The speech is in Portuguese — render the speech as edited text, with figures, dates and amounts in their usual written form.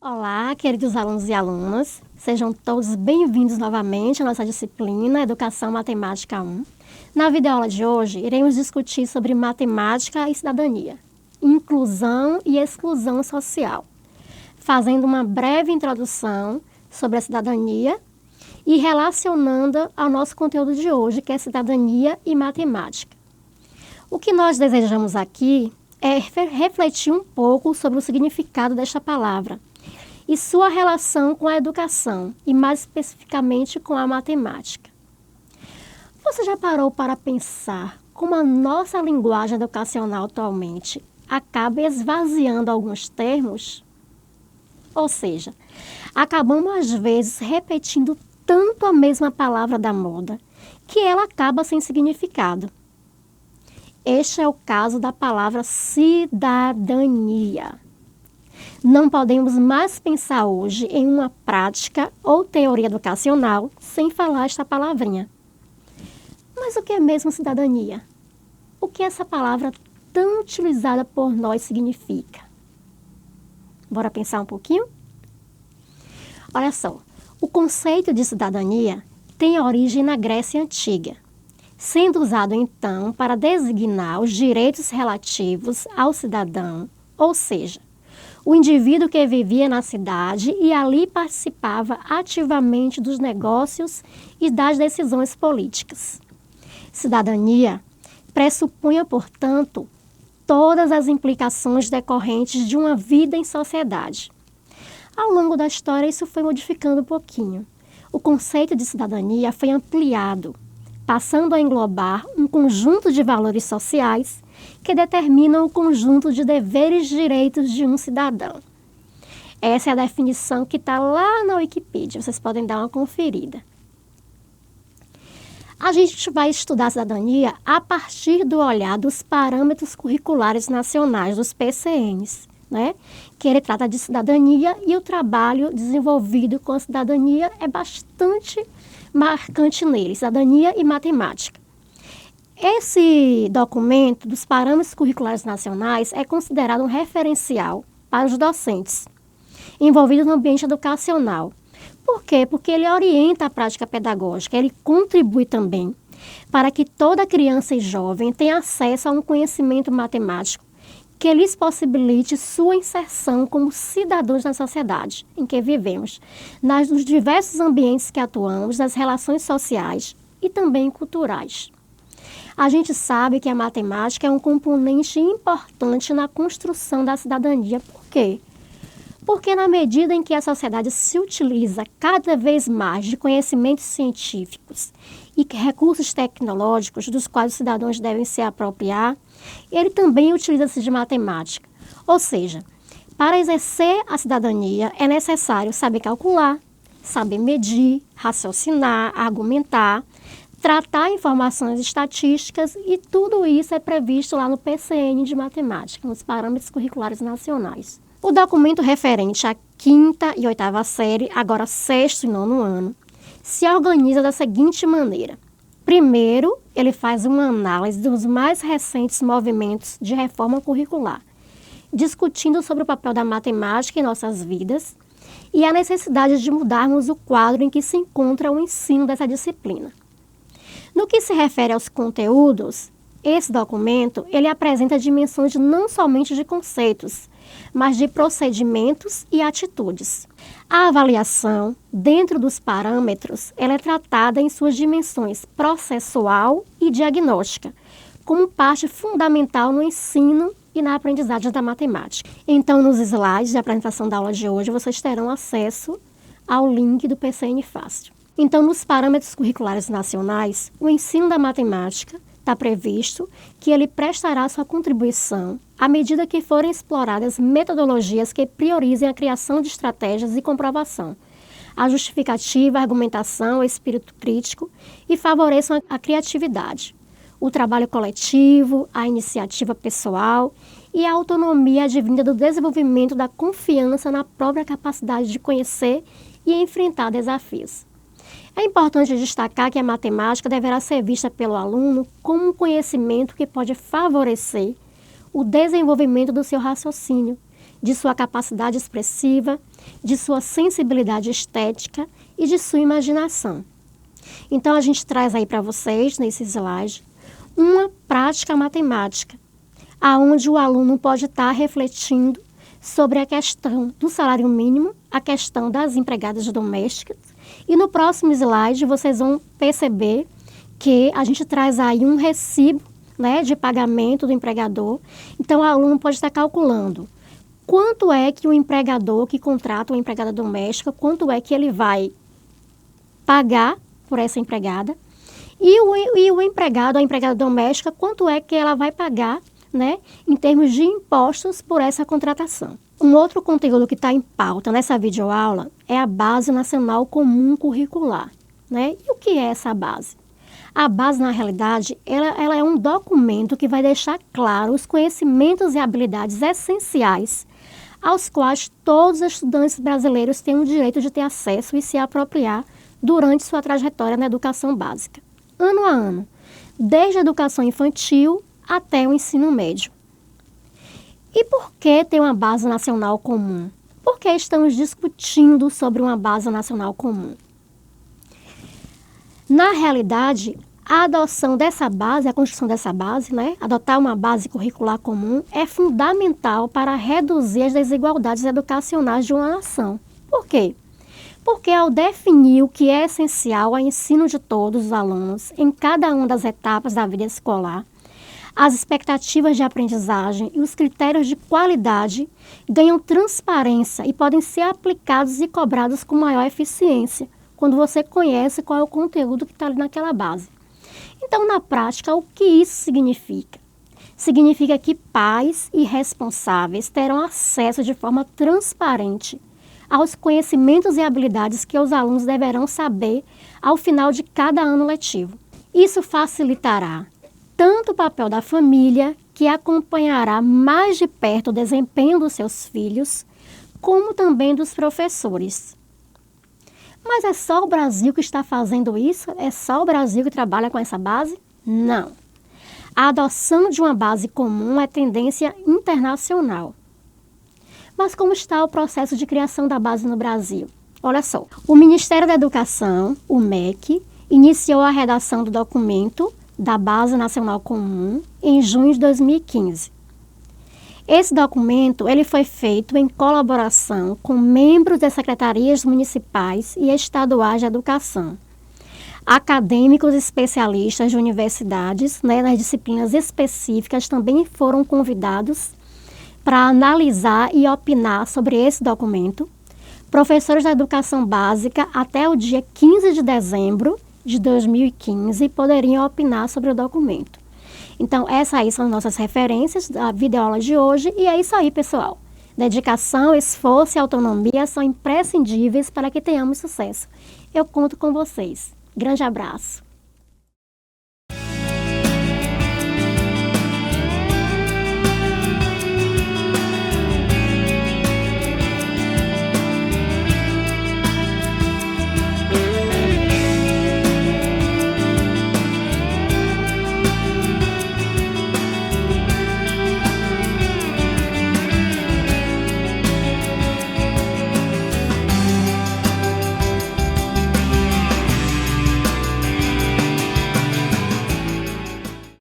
Olá, queridos alunos e alunas, sejam todos bem-vindos novamente à nossa disciplina Educação Matemática 1. Na videoaula de hoje, iremos discutir sobre matemática e cidadania, inclusão e exclusão social, fazendo uma breve introdução sobre a cidadania e relacionando ao nosso conteúdo de hoje, que é cidadania e matemática. O que nós desejamos aqui é refletir um pouco sobre o significado desta palavra e sua relação com a educação, e mais especificamente com a matemática. Você já parou para pensar como a nossa linguagem educacional atualmente acaba esvaziando alguns termos? Ou seja, acabamos às vezes repetindo tanto a mesma palavra da moda que ela acaba sem significado. Este é o caso da palavra cidadania. Não podemos mais pensar hoje em uma prática ou teoria educacional sem falar esta palavrinha. Mas o que é mesmo cidadania? O que essa palavra tão utilizada por nós significa? Bora pensar um pouquinho? Olha só, o conceito de cidadania tem origem na Grécia Antiga, sendo usado então para designar os direitos relativos ao cidadão, ou seja, o indivíduo que vivia na cidade e ali participava ativamente dos negócios e das decisões políticas. Cidadania pressupunha, portanto, todas as implicações decorrentes de uma vida em sociedade. Ao longo da história, isso foi modificando um pouquinho. O conceito de cidadania foi ampliado, passando a englobar um conjunto de valores sociais que determinam o conjunto de deveres e direitos de um cidadão. Essa é a definição que está lá na Wikipedia, vocês podem dar uma conferida. A gente vai estudar a cidadania a partir do olhar dos parâmetros curriculares nacionais, dos PCNs, né? Que ele trata de cidadania, e o trabalho desenvolvido com a cidadania é bastante marcante nele, cidadania e matemática. Esse documento dos parâmetros curriculares nacionais é considerado um referencial para os docentes envolvidos no ambiente educacional. Por quê? Porque ele orienta a prática pedagógica, ele contribui também para que toda criança e jovem tenha acesso a um conhecimento matemático que lhes possibilite sua inserção como cidadãos na sociedade em que vivemos, nos diversos ambientes que atuamos, nas relações sociais e também culturais. A gente sabe que a matemática é um componente importante na construção da cidadania. Por quê? Porque na medida em que a sociedade se utiliza cada vez mais de conhecimentos científicos e recursos tecnológicos dos quais os cidadãos devem se apropriar, ele também utiliza-se de matemática. Ou seja, para exercer a cidadania é necessário saber calcular, saber medir, raciocinar, argumentar, tratar informações estatísticas, e tudo isso é previsto lá no PCN de matemática, nos parâmetros curriculares nacionais. O documento referente à 5ª e 8ª série, agora 6º e 9º ano, se organiza da seguinte maneira. Primeiro, ele faz uma análise dos mais recentes movimentos de reforma curricular, discutindo sobre o papel da matemática em nossas vidas e a necessidade de mudarmos o quadro em que se encontra o ensino dessa disciplina. No que se refere aos conteúdos, esse documento ele apresenta dimensões não somente de conceitos, mas de procedimentos e atitudes. A avaliação, dentro dos parâmetros, ela é tratada em suas dimensões processual e diagnóstica, como parte fundamental no ensino e na aprendizagem da matemática. Então, nos slides de apresentação da aula de hoje, vocês terão acesso ao link do PCN Fácil. Então, nos parâmetros curriculares nacionais, o ensino da matemática está previsto que ele prestará sua contribuição à medida que forem exploradas metodologias que priorizem a criação de estratégias e comprovação, a justificativa, a argumentação, o espírito crítico e favoreçam a criatividade, o trabalho coletivo, a iniciativa pessoal e a autonomia advinda do desenvolvimento da confiança na própria capacidade de conhecer e enfrentar desafios. É importante destacar que a matemática deverá ser vista pelo aluno como um conhecimento que pode favorecer o desenvolvimento do seu raciocínio, de sua capacidade expressiva, de sua sensibilidade estética e de sua imaginação. Então, a gente traz aí para vocês, nesse slide, uma prática matemática, aonde o aluno pode estar refletindo sobre a questão do salário mínimo, a questão das empregadas domésticas. E no próximo slide, vocês vão perceber que a gente traz aí um recibo, né, de pagamento do empregador. Então, o aluno pode estar calculando quanto é que o empregador que contrata uma empregada doméstica, quanto é que ele vai pagar por essa empregada, e o empregado, a empregada doméstica, quanto é que ela vai pagar, né, em termos de impostos por essa contratação. Um outro conteúdo que está em pauta nessa videoaula é a Base Nacional Comum Curricular, né? E o que é essa base? A base, na realidade, ela é um documento que vai deixar claro os conhecimentos e habilidades essenciais aos quais todos os estudantes brasileiros têm o direito de ter acesso e se apropriar durante sua trajetória na educação básica, ano a ano, desde a educação infantil até o ensino médio. E por que ter uma base nacional comum? Por que estamos discutindo sobre uma base nacional comum? Na realidade, a adoção dessa base, a construção dessa base, né, adotar uma base curricular comum, é fundamental para reduzir as desigualdades educacionais de uma nação. Por quê? Porque ao definir o que é essencial ao ensino de todos os alunos em cada uma das etapas da vida escolar, as expectativas de aprendizagem e os critérios de qualidade ganham transparência e podem ser aplicados e cobrados com maior eficiência, quando você conhece qual é o conteúdo que está ali naquela base. Então, na prática, o que isso significa? Significa que pais e responsáveis terão acesso de forma transparente aos conhecimentos e habilidades que os alunos deverão saber ao final de cada ano letivo. Isso facilitará tanto o papel da família, que acompanhará mais de perto o desempenho dos seus filhos, como também dos professores. Mas é só o Brasil que está fazendo isso? É só o Brasil que trabalha com essa base? Não. A adoção de uma base comum é tendência internacional. Mas como está o processo de criação da base no Brasil? Olha só, o Ministério da Educação, o MEC, iniciou a redação do documento da Base Nacional Comum em junho de 2015. Esse documento ele foi feito em colaboração com membros das secretarias municipais e estaduais de educação, acadêmicos especialistas de universidades, né, nas disciplinas específicas também foram convidados para analisar e opinar sobre esse documento. Professores da educação básica até o dia 15 de dezembro de 2015 poderiam opinar sobre o documento. Então, essas aí são nossas referências da videoaula de hoje e é isso aí, pessoal. Dedicação, esforço e autonomia são imprescindíveis para que tenhamos sucesso. Eu conto com vocês. Grande abraço.